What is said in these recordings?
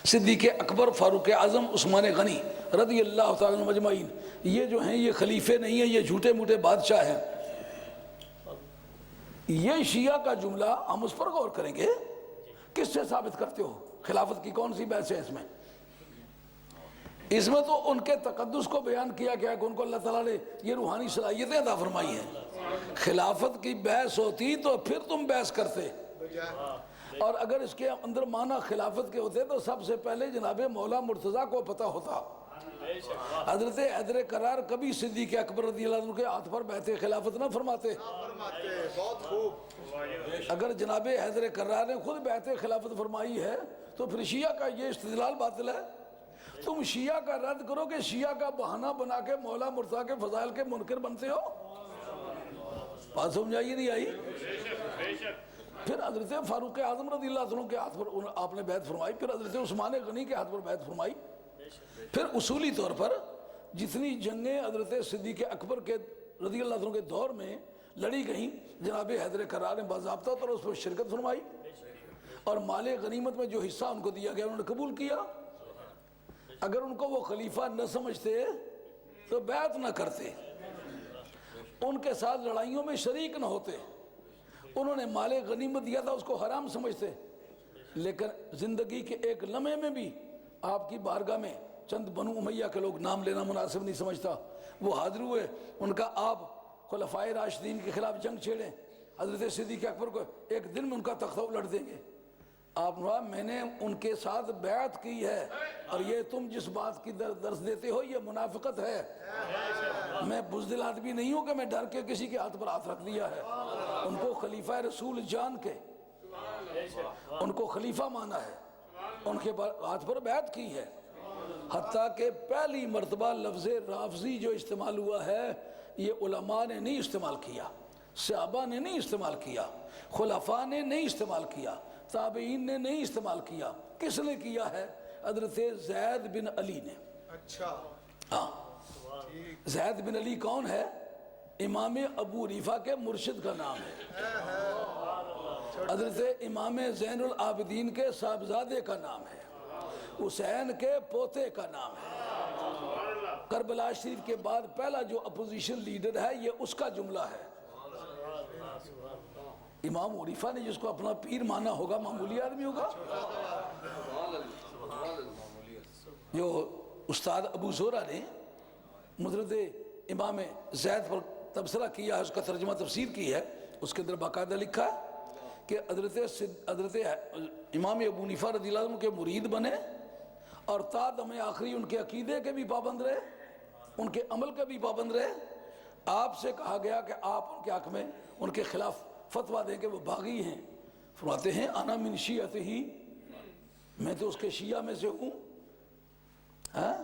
صدیق اکبر، فاروق اعظم، عثمان غنی رضی اللہ تعالیٰ عنہم اجمعین، یہ جو ہیں یہ خلیفے نہیں ہیں، یہ جھوٹے موٹے بادشاہ ہیں۔ یہ شیعہ کا جملہ ہم اس پر غور کریں گے، کس سے ثابت کرتے ہو؟ خلافت کی کون سی بحث ہے اس میں؟ اس میں تو ان کے تقدس کو بیان کیا گیا کہ ان کو اللہ تعالیٰ نے یہ روحانی صلاحیتیں عطا فرمائی ہیں۔ خلافت کی بحث ہوتی تو پھر تم بحث کرتے، اور اگر اس کے اندر معنی خلافت کے ہوتے تو سب سے پہلے جناب مولا مرتضیٰ کو پتہ ہوتا۔ حضرت حیدر کرار کبھی صدیق اکبر رضی اللہ عنہ کے ہاتھ پر بیعت خلافت نہ فرماتے۔ بہت خوب۔ اگر جناب حیدر کرار نے خود بیعت خلافت فرمائی ہے تو پھر شیعہ کا یہ استدلال باطل ہے۔ تم شیعہ کا رد کرو کہ شیعہ کا بہانہ بنا کے مولا مرتضیٰ کے فضائل کے منکر بنتے ہو۔ بات سمجھائی نہیں آئی؟ پھر حضرت فاروق اعظم رضی اللہ عنہ کے ہاتھ پر آپ نے بیعت فرمائی، پھر حضرت عثمان غنی کے ہاتھ پر بیعت فرمائی، پھر اصولی طور پر جتنی جنگیں حضرت صدیق اکبر کے رضی اللہ عنہ کے دور میں لڑی گئیں، جناب حیدر کرار نے باضابطہ طور اس پر شرکت فرمائی، اور مال غنیمت میں جو حصہ ان کو دیا گیا انہوں نے قبول کیا۔ اگر ان کو وہ خلیفہ نہ سمجھتے تو بیعت نہ کرتے، ان کے ساتھ لڑائیوں میں شریک نہ ہوتے، انہوں نے مال غنیمت دیا تھا اس کو حرام سمجھتے، لیکن زندگی کے ایک لمحے میں بھی آپ کی بارگاہ میں چند بنو امیہ کے لوگ، نام لینا مناسب نہیں سمجھتا، وہ حاضر ہوئے، ان کا آپ خلفائے راشدین کے خلاف جنگ چھیڑیں، حضرت صدیق اکبر کو ایک دن میں ان کا تختہ الٹ دیں گے۔ آپ نے کہا میں نے ان کے ساتھ بیعت کی ہے، اور یہ تم جس بات کی درس دیتے ہو یہ منافقت ہے۔ میں بزدل آدمی نہیں ہوں کہ میں ڈر کے کسی کے ہاتھ پر ہاتھ رکھ دیا ہے۔ ان کو خلیفہ رسول جان کے ان کو خلیفہ مانا ہے، ان کے ہاتھ پر بیعت کی ہے، حتیٰ کہ پہلی مرتبہ لفظ رافضی جو استعمال ہوا ہے یہ علماء نے نہیں استعمال کیا، صحابہ نے نہیں استعمال کیا، خلفاء نے نہیں استعمال کیا، تابعین نے نہیں استعمال کیا۔ کس نے کیا ہے؟ حضرت زید بن علی نے۔ اچھا، ہاں، زید بن علی کون ہے؟ امام ابو حنیفہ کے مرشد کا نام ہے، حضرت امام زین العابدین کے صاحبزادے کا نام ہے، حسین کے پوتے کا نام ہے۔ کربلا شریف کے بعد پہلا جو اپوزیشن لیڈر ہے یہ اس کا جملہ ہے۔ امام حنیفہ نے جس کو اپنا پیر مانا ہوگا معمولی آدمی ہوگا؟ جو استاد ابو زہرہ نے مدرد امام زید پر تبصرہ کیا ہے، اس کا ترجمہ تفسیر کی ہے، اس کے اندر باقاعدہ لکھا ہے کہ حضرت امام ابو حنیفہ رضی اللہ عنہ کے مرید بنے، اور تا دم آخری ان کے عقیدے کے بھی پابند رہے، ان کے عمل کے بھی پابند رہے۔ آپ سے کہا گیا کہ آپ ان کے حق میں ان کے خلاف فتویٰ دیں کہ وہ باغی ہیں، فرماتے ہیں انا من شیعتہ، میں تو اس کے شیعہ میں سے ہوں۔ ہاں،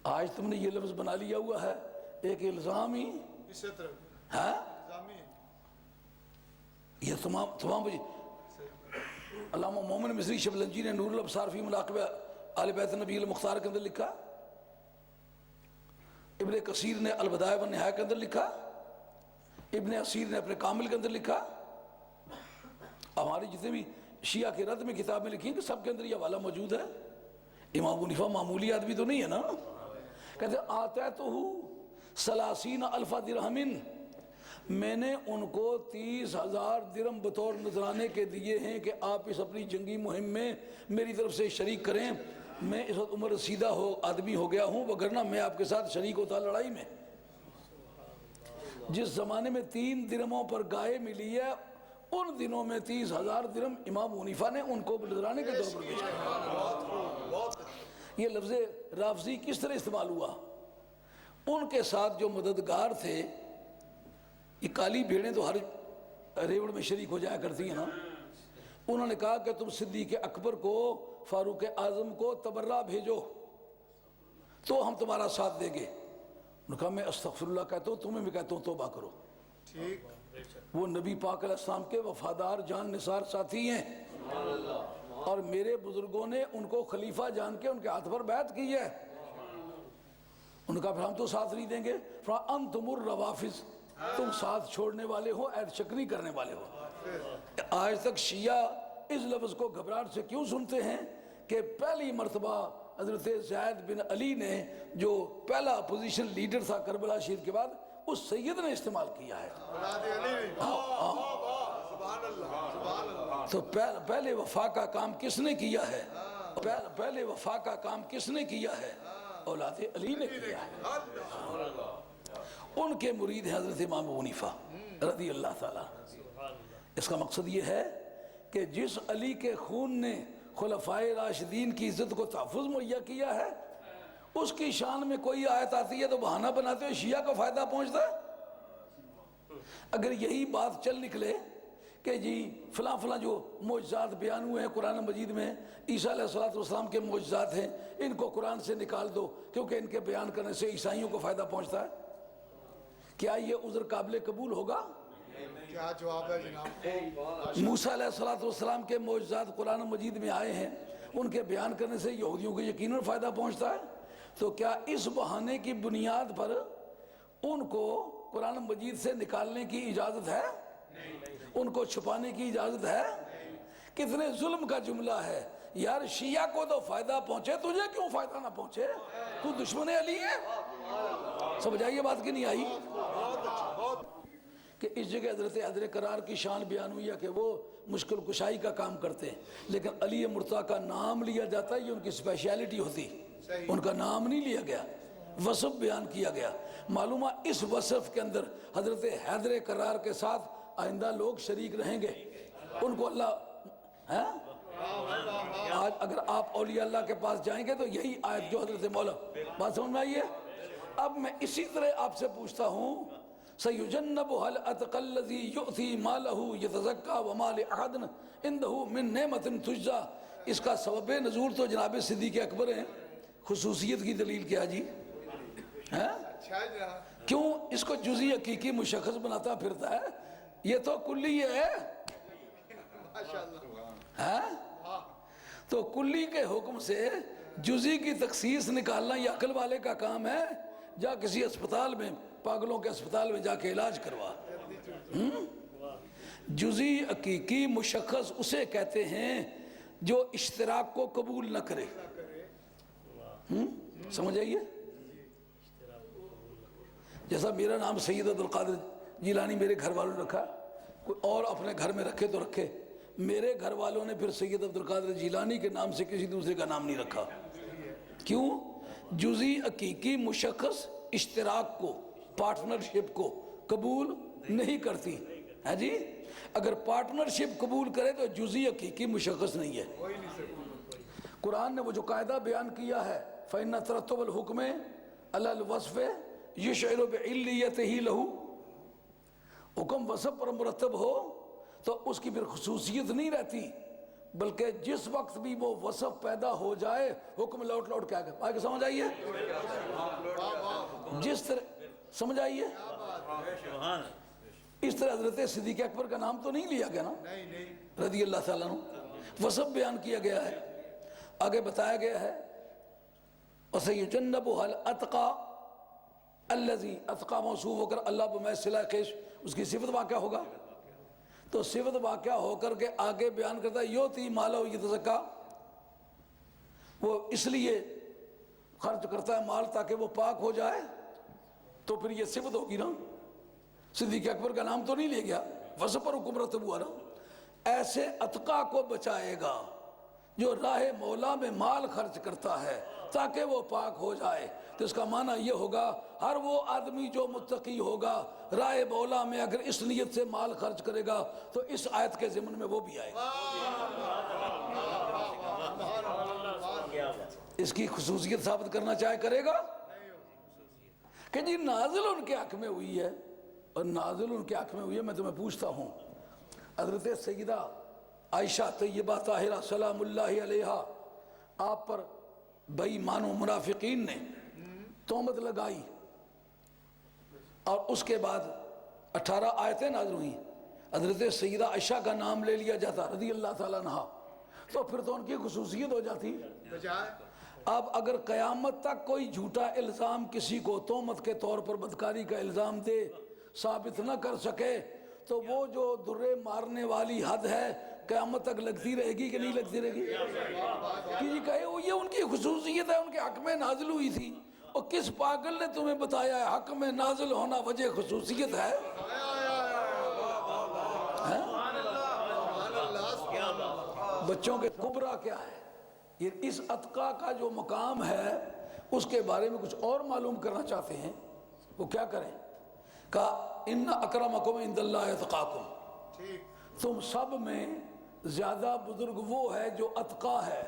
آج تم نے یہ لفظ بنا لیا ہوا ہے ایک الزام ہی، اسی طرح ہاں، الزامی ہے۔ یہ تمام علامہ مومن مصری شبلنجی نے نور الابصار فی مناقب آل بیت نبی المختار کے اندر لکھا، ابن کثیر نے البدایہ والنہایہ کے اندر لکھا، ابن اسیر نے اپنے کامل کے اندر لکھا، ہماری جتنے بھی شیعہ کے رد میں کتابیں لکھی ہیں کہ سب کے اندر یہ حوالہ موجود ہے۔ امام ابو حنیفہ معمولی آدمی تو نہیں ہے نا، کہتے آتیتہ 30,000 درہم، میں نے ان کو 30,000 درہم بطور نذرانے کے دیے ہیں کہ آپ اس اپنی جنگی مہم میں میری طرف سے شریک کریں۔ میں اس وقت عمر رسیدہ آدمی ہو گیا ہوں، وگرنہ میں آپ کے ساتھ شریک ہوتا لڑائی میں۔ جس زمانے میں 3 درہموں پر گائے ملی ہے ان دنوں میں 30,000 درہم امام ابو حنیفہ نے ان کو نذرانے کے طور پر پیش کیا۔ یہ لفظ رافضی کس طرح استعمال ہوا؟ ان کے ساتھ جو مددگار تھے، یہ کالی بھیڑیں تو ہر ریوڑ میں شریک ہو جایا کرتی ہیں نا، انہوں نے کہا کہ تم صدیق اکبر کو، فاروق اعظم کو تبرہ بھیجو تو ہم تمہارا ساتھ دیں گے۔ انہوں نے کہا میں استغفر اللہ کہتا ہوں، تمہیں بھی کہتا ہوں توبہ کرو۔ ٹھیک، وہ نبی پاک علیہ السلام کے وفادار جان نثار ساتھی ہیں، اور میرے بزرگوں نے ان کو خلیفہ جان کے ان کے ہاتھ پر بیعت کی ہے۔ ان کا پھر ہم تو ساتھ نہیں دیں گے۔ انتم الروافض، تم ساتھ چھوڑنے والے ہو، عہد شکنی کرنے والے ہو۔ آج تک شیعہ اس لفظ کو گھبراہٹ سے کیوں سنتے ہیں کہ پہلی مرتبہ حضرت زید بن علی نے جو پہلا اپوزیشن لیڈر تھا کربلا شریف کے بعد، اس سید نے استعمال کیا ہے۔ اولاد علی نے سبحان اللہ سبحان اللہ۔ تو پہلے وفا کا کام کس نے کیا ہے؟ پہلے وفا کا کام کس نے کیا ہے؟ اولاد علی نے کیا ہے۔ ان کے مرید ہیں حضرت امام ابو حنیفہ رضی اللہ تعالیٰ۔ اس کا مقصد یہ ہے کہ جس علی کے خون نے خلفائے راشدین کی عزت کو تحفظ مہیا کیا ہے، اس کی شان میں کوئی آیت آتی ہے تو بہانہ بناتے ہوئے شیعہ کو فائدہ پہنچتا ہے۔ اگر یہی بات چل نکلے کہ جی فلاں فلاں جو معجزات بیان ہوئے ہیں قرآن مجید میں، عیسیٰ علیہ السلام کے معجزات ہیں، ان کو قرآن سے نکال دو کیونکہ ان کے بیان کرنے سے عیسائیوں کو فائدہ پہنچتا ہے، کیا یہ عذر قابل قبول ہوگا؟ کیا جواب ہے جناب؟ موسیٰ علیہ السلام کے معجزات قرآن مجید میں آئے ہیں، ان کے بیان کرنے سے یہودیوں کو یقیناً فائدہ پہنچتا ہے، تو کیا اس بہانے کی بنیاد پر ان کو قرآن مجید سے نکالنے کی اجازت ہے؟ ان کو چھپانے کی اجازت ہے؟ کتنے ظلم کا جملہ ہے یار، شیعہ کو تو فائدہ پہنچے، تجھے کیوں فائدہ نہ پہنچے؟ تو دشمن علی ہے؟ سمجھائیے بات کی نہیں آئی کہ اس جگہ حضرت حیدر کرار کی شان بیان ہوئی ہے کہ وہ مشکل کشائی کا کام کرتے ہیں، لیکن علی مرتضیٰ کا نام لیا جاتا ہے، یہ ان کی اسپیشیلٹی ہوتی، ان کا نام نہیں لیا گیا، وصف بیان کیا گیا۔ معلومہ اس وصف کے اندر حضرت حیدر کرار کے ساتھ آئندہ لوگ شریک رہیں گے، ان کو اللہ آج اگر آپ اولیاء اللہ کے پاس جائیں گے تو یہی آیت جو حضرت مولا بات سمجھ میں آئی ہے۔ اب میں اسی طرح آپ سے پوچھتا ہوں، سَيُجَنَّبُهَا الْأَتْقَى الَّذِي يُؤْتِي مَالَهُ يَتَزَكَّى وَمَا لِأَحَدٍ عِندَهُ مِن نِعْمَةٍ تُجْزَىٰ۔ اس کا سبب نزول تو جناب صدیق اکبر ہیں، خصوصیت کی دلیل کیا جی؟ اچھا ہے جناب۔ کیوں اس کو جزئی حقیقی مشخص بناتا پھرتا ہے؟ یہ تو کلی ہے، تو کلی کے حکم سے جزئی کی تخصیص نکالنا یہ عقل والے کا کام ہے؟ جا کسی اسپتال میں، پاگلوں کے اسپتال میں جا کے علاج کروا۔ جزئی حقیقی مشخص اسے کہتے ہیں جو اشتراک کو قبول نہ کرے، سمجھ آئیے؟ جیسا میرا نام سید عبدالقادر جیلانی میرے گھر والوں نے رکھا، کوئی اور اپنے گھر میں رکھے تو رکھے، میرے گھر والوں نے پھر سید عبدالقادر جیلانی کے نام سے کسی دوسرے کا نام نہیں رکھا۔ کیوں؟ جزئی حقیقی مشخص اشتراک کو، پارٹنرشپ کو قبول نہیں کرتی ہے جی۔ اگر پارٹنرشپ قبول کرے تو جزئی حقیقی مشخص نہیں ہے۔ قرآن نے وہ جو قاعدہ بیان کیا ہے فَإِنَّ تَرَتُّبَ الْحُكْمِ عَلَى الْوَصْفِ يُشْعِرُ بِعِلِّيَّتِهِ لَهُ، حکم وصف پر مرتب ہو تو اس کی پھر خصوصیت نہیں رہتی، بلکہ جس وقت بھی وہ وصف پیدا ہو جائے حکم لوٹ لوٹ کے آگے سمجھ آئیے؟ جس طرح سمجھ آئیے؟ اس طرح حضرت صدیق اکبر کا نام تو نہیں لیا گیا نا، رضی اللہ تعالیٰ عنہ، وصف بیان کیا گیا ہے، آگے بتایا گیا ہے وَسَيُجَنَّبُهَا الْأَتْقَى الَّذِي اتقا موصوف ہو کر اللہ بمحض صلہ خیش اس کی صفت واقع ہوگا، تو صفت واقع ہو کر کے آگے بیان کرتا ہے یوتی مالہ یتزکا، وہ اس لیے خرچ کرتا ہے مال تاکہ وہ پاک ہو جائے، تو پھر یہ صفت ہوگی نا، صدیق اکبر کا نام تو نہیں لے گیا، وصف پر حکم رتب ہوا نا۔ ایسے اتقا کو بچائے گا جو راہ مولا میں مال خرچ کرتا ہے تاکہ وہ پاک ہو جائے، تو اس کا معنی یہ ہوگا ہر وہ آدمی جو متقی ہوگا راہ مولا میں اگر اس نیت سے مال خرچ کرے گا تو اس آیت کے ضمن میں وہ بھی آئے گا۔ اس کی خصوصیت ثابت کرنا چاہے کرے گا کہ جی نازل ان کے حق میں ہوئی ہے، اور نازل ان کے حق میں ہوئی ہے۔ میں تمہیں پوچھتا ہوں، حضرت سیدہ عائشہ طیبہ طاہرہ سلام اللہ علیہا آپ پر بے ایمان و منافقین نے تہمت لگائی، اور اس کے بعد 18 آیتیں نازل ہوئیں، حضرت سیدہ عائشہ کا نام لے لیا جاتا رضی اللہ تعالیٰ عنہ، تو پھر تو ان کی خصوصیت ہو جاتی۔ اب اگر قیامت تک کوئی جھوٹا الزام کسی کو تہمت کے طور پر بدکاری کا الزام دے ثابت نہ کر سکے، تو وہ جو درے مارنے والی حد ہے قیامت تک لگتی رہے گی کہ نہیں لگتی رہے گی؟ کہ جی کہے وہ یہ ان کی خصوصیت ہے، ان کے حق میں نازل ہوئی تھی، اور کس پاگل نے تمہیں بتایا ہے حق میں نازل ہونا وجہ خصوصیت ہے؟ بچوں کے کبرا کیا ہے؟ یہ اس اتقا کا جو مقام ہے اس کے بارے میں کچھ اور معلوم کرنا چاہتے ہیں، وہ کیا کریں؟ کہا ان اکرمکم عند اللہ اتقاکم، تم سب میں زیادہ بزرگ وہ ہے جو اتقا ہے۔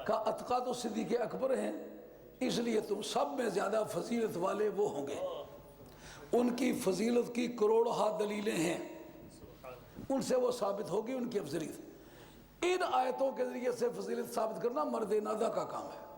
کہا اتقا تو صدیق اکبر ہیں، اس لیے تم سب میں زیادہ فضیلت والے وہ ہوں گے۔ ان کی فضیلت کی کروڑہ دلیلیں ہیں، ان سے وہ ثابت ہوگی ان کی افضلیت۔ ان آیتوں کے ذریعے سے فضیلت ثابت کرنا مرد نادہ کا کام ہے۔